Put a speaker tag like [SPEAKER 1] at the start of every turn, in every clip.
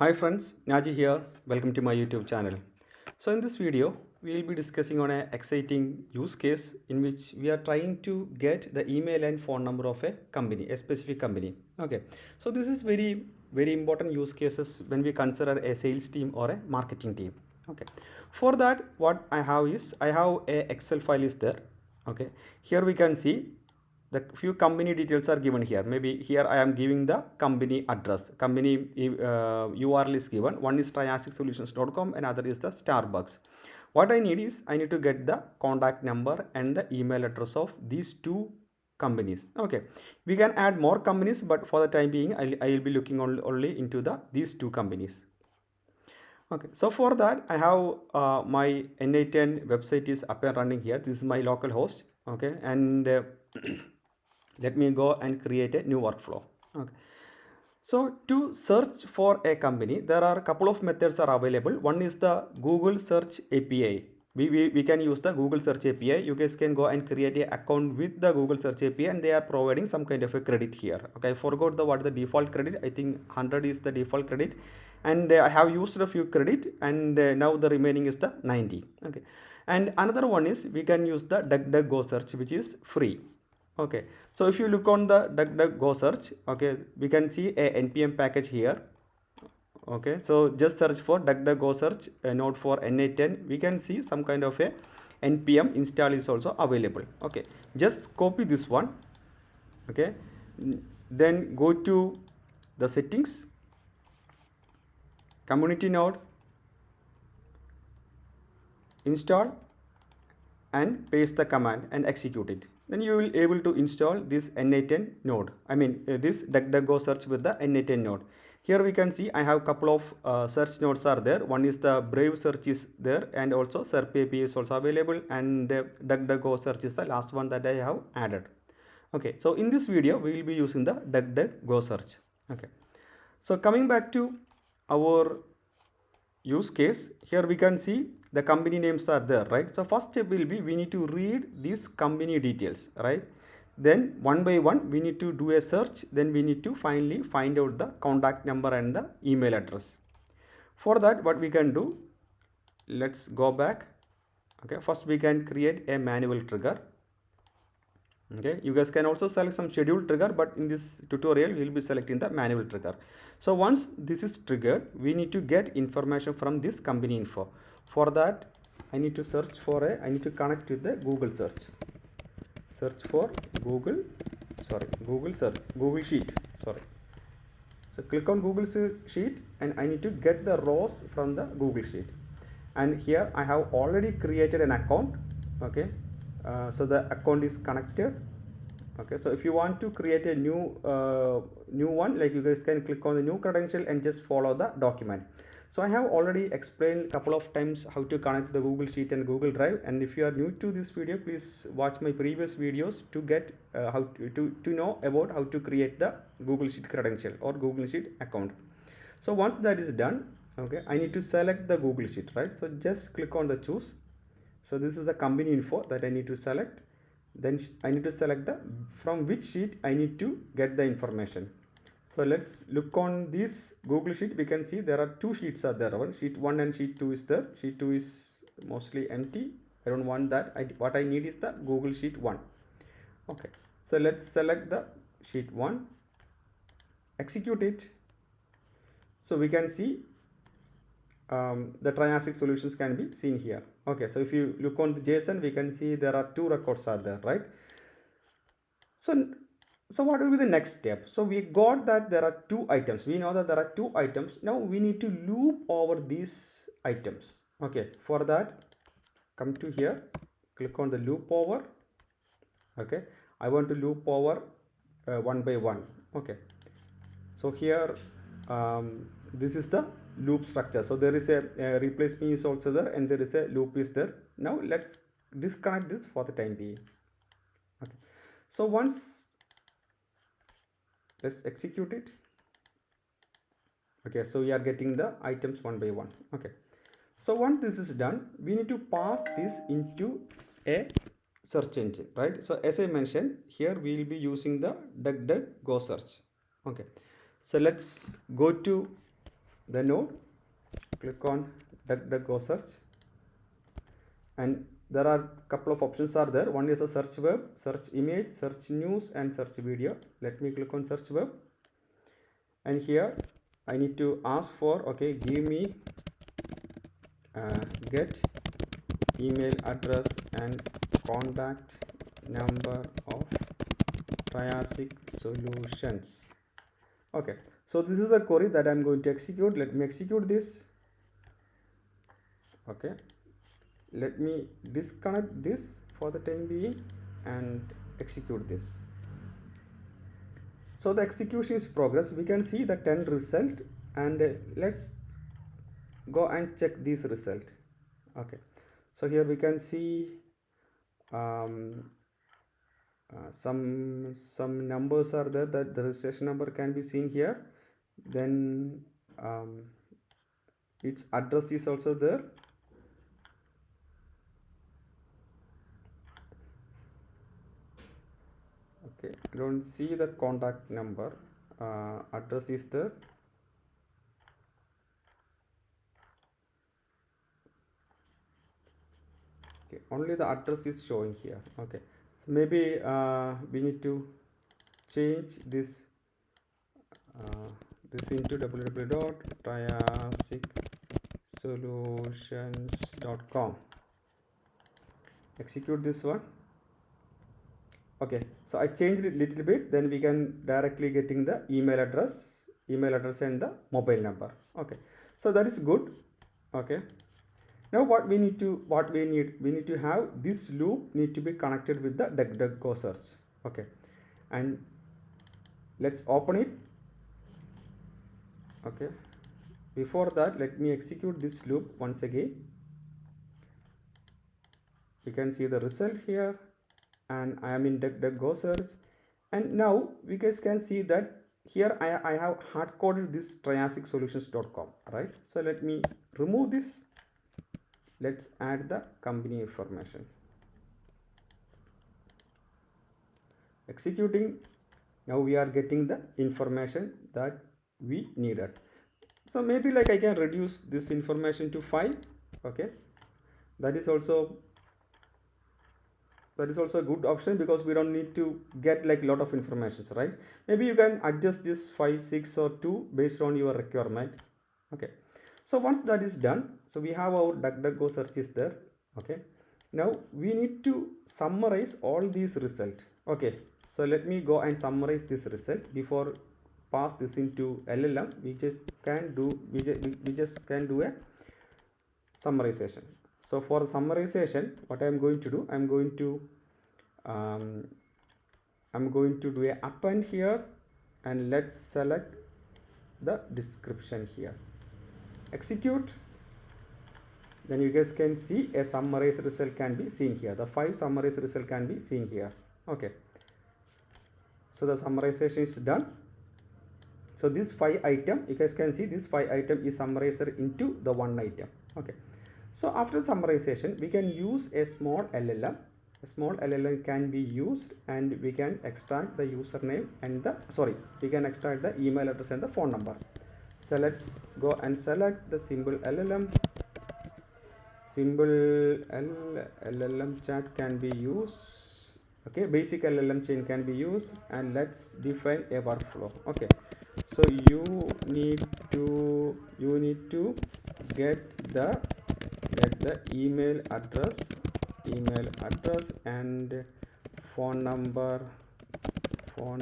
[SPEAKER 1] Hi friends, Naji here. Welcome to my YouTube channel. So in this video, we will be discussing on an exciting use case in which we are trying to get the email and phone number of a company, a specific company. Okay. So this is very important use cases when we consider a sales team or a marketing team. Okay. For that, what I have is I have a Excel file is there. Okay. Here we can see the few company details are given here. Maybe here I am giving the company address, company URL is given. One is triassicsolutions.com and other is the Starbucks. What I need is I need to get the contact number and the email address of these two companies. Okay, we can add more companies, but for the time being I will be looking only into these two companies. Okay, so for that I have my N8n website is up and running here. This is my local host. Okay, and let me go and create a new workflow. Okay, so to search for a company, there are a couple of methods are available. One is the Google Search API. We can use the Google Search API. You guys can go and create an account with the Google Search API, and they are providing some kind of a credit here. Okay, I forgot what the default credit. I think 100 is the default credit, and I have used a few credit, and now the remaining is the 90. Okay, and another one is we can use the DuckDuckGo Search, which is free. Okay, so if you look on the DuckDuckGo search, okay, we can see a npm package here. Okay, so just search for DuckDuckGo search, a node for N8n. We can see some kind of a npm install is also available. Okay, just copy this one. Okay, then go to the settings, community node, install, and paste the command and execute it. Then you will able to install this N8n node. I mean this DuckDuckGo search with the N8n node. Here we can see I have couple of search nodes are there. One is the Brave search is there, and also SERP API is also available, and DuckDuckGo search is the last one that I have added. Okay, so in this video we will be using the DuckDuckGo search. Okay, so coming back to our use case, here we can see the company names are there, right? So first step will be we need to read these company details, right? Then one by one we need to do a search. Then we need to finally find out the contact number and the email address. For that, what we can do, let's go back. Okay, first we can create a manual trigger. Okay, you guys can also select some scheduled trigger, but in this tutorial we will be selecting the manual trigger. So once this is triggered, we need to get information from this company info. For that, I need to search for I need to connect with the Google search. Search for Google Sheet. So click on Google Sheet, and I need to get the rows from the Google Sheet. And here I have already created an account. Okay, so the account is connected. Okay, so if you want to create a new one, like you guys can click on the new credential and just follow the document. So I have already explained a couple of times how to connect the Google Sheet and Google Drive, and if you are new to this video, please watch my previous videos to get how to know about how to create the Google Sheet credential or Google Sheet account. So once that is done, okay, I need to select the Google Sheet, right? So just click on the choose. So this is the company info that I need to select. Then I need to select from which sheet I need to get the information. So let's look on this Google Sheet. We can see there are two sheets are there. Sheet 1 and sheet 2 is there. Sheet 2 is mostly empty. I don't want that. What I need is the Google Sheet 1. Okay, so let's select the sheet 1, execute it. So we can see the Triassic solutions can be seen here. Okay, so if you look on the JSON, we can see there are two records are there, right? So what will be the next step? So we got that there are two items. We know that there are two items. Now we need to loop over these items. Okay, for that, come to here, click on the loop over. Okay, I want to loop over one by one. Okay, so here this is the loop structure. So there is a replace me is also there, and there is a loop is there. Now let's disconnect this for the time being. Okay, so once let's execute it. Okay, so we are getting the items one by one. Okay, so once this is done, we need to pass this into a search engine, right? So as I mentioned, here we will be using the DuckDuckGo search. Okay, so let's go to the node, click on DuckDuckGo Search, and there are couple of options are there. One is a search web, search image, search news, and search video. Let me click on search web, and here I need to ask for, okay, give me get email address and contact number of Triassic Solutions. Okay, so this is a query that I'm going to execute. Let me execute this. Okay, let me disconnect this for the time being and execute this. So the execution is progress. We can see the 10 result, and let's go and check this result. Okay, so here we can see some numbers are there, that the registration number can be seen here. Then its address is also there. Okay, I don't see the contact number. Address is there. Okay, only the address is showing here. Okay, so maybe we need to change this into www.triassicsolutions.com. Execute this one. Okay, so I changed it little bit, then we can directly getting the email address and the mobile number. Okay, so that is good. Okay, now we need to have this loop need to be connected with the DuckDuckGo search. Okay, and let's open it. Okay, before that, let me execute this loop once again. We can see the result here, and I am in DuckDuckGo search, and now we guys can see that here I have hard coded this triassicsolutions.com, right? So let me remove this. Let's add the company information. Executing. Now we are getting the information that we needed. So maybe like I can reduce this information to 5. Okay, that is also a good option, because we don't need to get like a lot of information, right? Maybe you can adjust this 5, 6 or 2 based on your requirement. Okay, so once that is done, so we have our DuckDuckGo search is there. Okay, now we need to summarize all these results. Okay, so let me go and summarize this result before pass this into LLM. We just can do a summarization. So for summarization, what I am going to do, I'm going to do a append here, and let's select the description here. Execute. Then you guys can see a summarized result can be seen here. The 5 summarized result can be seen here. Okay, so the summarization is done. So this 5 item, you guys can see this 5 item is summarized into the 1 item. Okay, so after summarization, we can use a small LLM. A small LLM can be used, and we can extract the username and we can extract the email address and the phone number. So let's go and select the simple LLM. Simple LLM chat can be used. Okay, basic LLM chain can be used, and let's define a workflow. Okay, so you need to get the email address and phone number from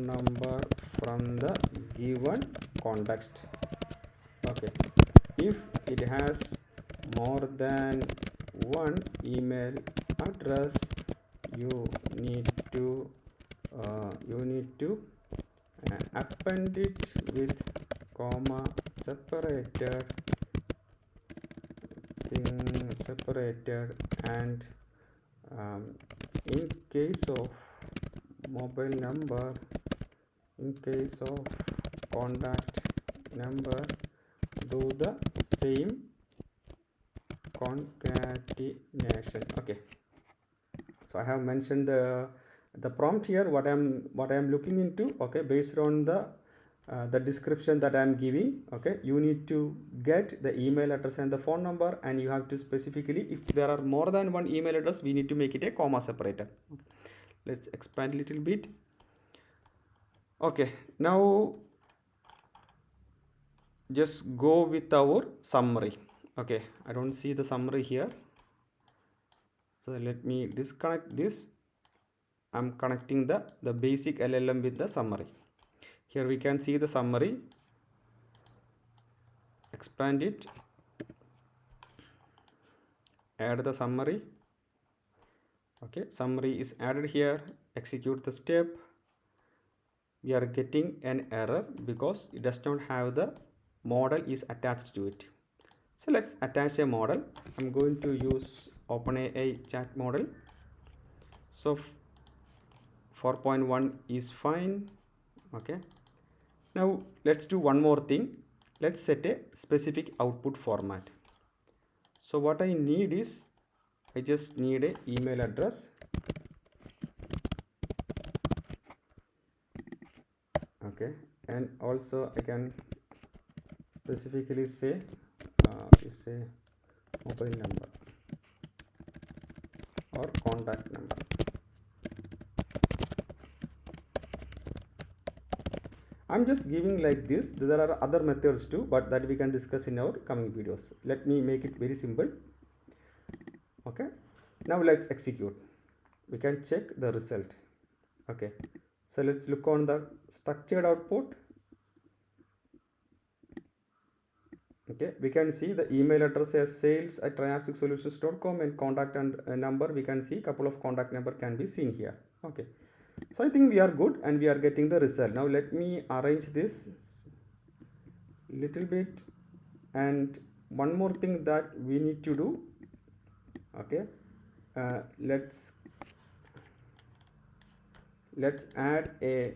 [SPEAKER 1] the given context. Okay, if it has more than one email address, you need to append it with comma separated and in case of mobile number, in case of contact number, do the same concatenation. Okay, so I have mentioned the prompt here, what I am looking into. Okay, based on the the description that I am giving. Okay, you need to get the email address and the phone number, and you have to specifically, if there are more than one email address, we need to make it a comma separator. Okay. Let's expand a little bit. Okay, now just go with our summary. Okay, I don't see the summary here, so let me disconnect this. I'm connecting the basic LLM with the summary. Here we can see the summary. Expand it, add the summary. Okay, summary is added here. Execute the step. We are getting an error because it does not have the model is attached to it. So let's attach a model. I'm going to use OpenAI chat model. So 4.1 is fine. Okay, now let's do one more thing. Let's set a specific output format. So what I need is, I just need an email address. Okay, and also I can specifically say is a mobile number or contact number. I'm just giving like this. There are other methods too, but that we can discuss in our coming videos. Let me make it very simple. Okay, now let's execute. We can check the result. Okay, so let's look on the structured output. Okay, we can see the email address as sales@triassicsolutions.com and contact and number. We can see couple of contact number can be seen here. Okay, so I think we are good and we are getting the result. Now let me arrange this little bit, and one more thing that we need to do. Okay, let's add a,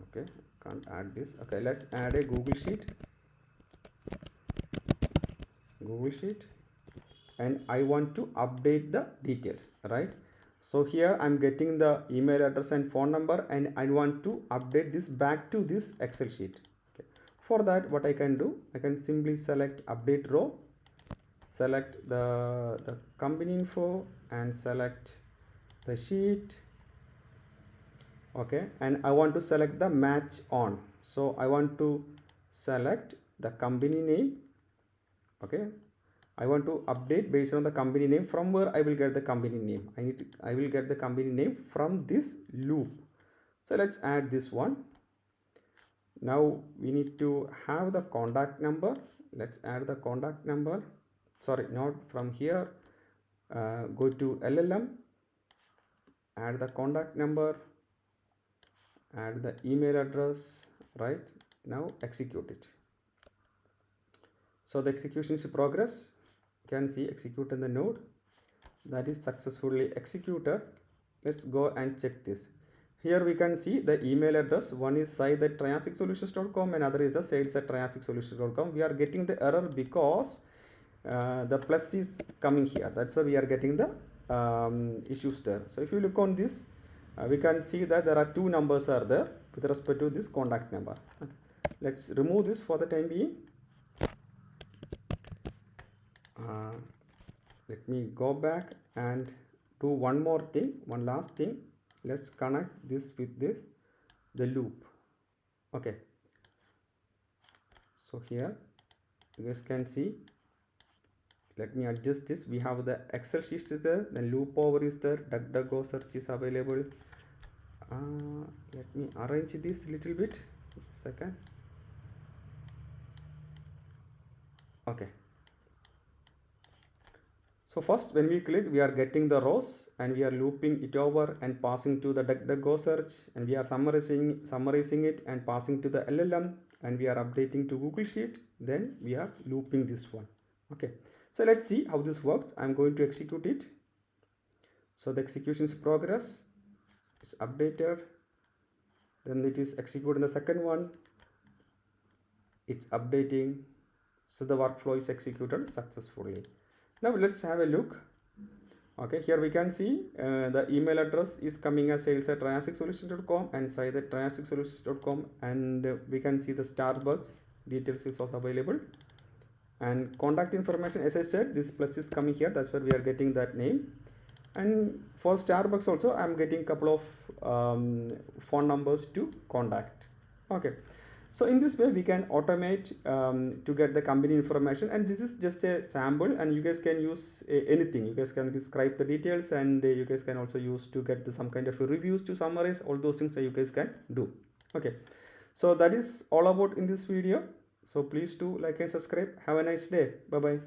[SPEAKER 1] okay, can't add this. Okay, let's add a Google Sheet, and I want to update the details, right? So here I'm getting the email address and phone number, and I want to update this back to this Excel sheet. Okay. For that, what I can do, I can simply select update row, select the company info, and select the sheet. Okay, and I want to select the match on. So I want to select the company name. Okay, I want to update based on the company name. From where I will get the company name? I will get the company name from this loop. So let's add this one. Now we need to have the contact number. Let's add the contact number. Sorry, not from here. Go to LLM, add the contact number, add the email address. Right, now execute it. So the execution is in progress. You can see execute in the node. That is successfully executed. Let's go and check this. Here we can see the email address. One is site@triassicsolutions.com and other is the sales@triassicsolutions.com. We are getting the error because the plus is coming here. That's why we are getting the issues there. So if you look on this, we can see that there are two numbers are there with respect to this contact number. Okay. Let's remove this for the time being. Let me go back and do one more thing, one last thing. Let's connect this with the loop. Okay, so here you guys can see, let me adjust this. We have the Excel sheet is there, the loop over is there, DuckDuckGo search is available. Let me arrange this little bit. Second. Okay, so first when we click, we are getting the rows and we are looping it over and passing to the DuckDuckGo search, and we are summarizing it and passing to the LLM, and we are updating to Google Sheet. Then we are looping this one. Okay, so let's see how this works. I'm going to execute it. So the execution is progress. It's updated. Then it is executed in the second one. It's updating. So the workflow is executed successfully. Now let's have a look. Okay, here we can see the email address is coming as sales@transacsolutions.com and site@transacsolutions.com, and we can see the Starbucks details is also available. And contact information, as I said, this plus is coming here, that's where we are getting that name. And for Starbucks also I'm getting couple of phone numbers to contact. Okay, so in this way we can automate to get the company information, and this is just a sample, and you guys can use anything. You guys can describe the details, and you guys can also use to get some kind of reviews to summarize all those things that you guys can do. Okay, so that is all about in this video. So please do like and subscribe. Have a nice day. Bye bye.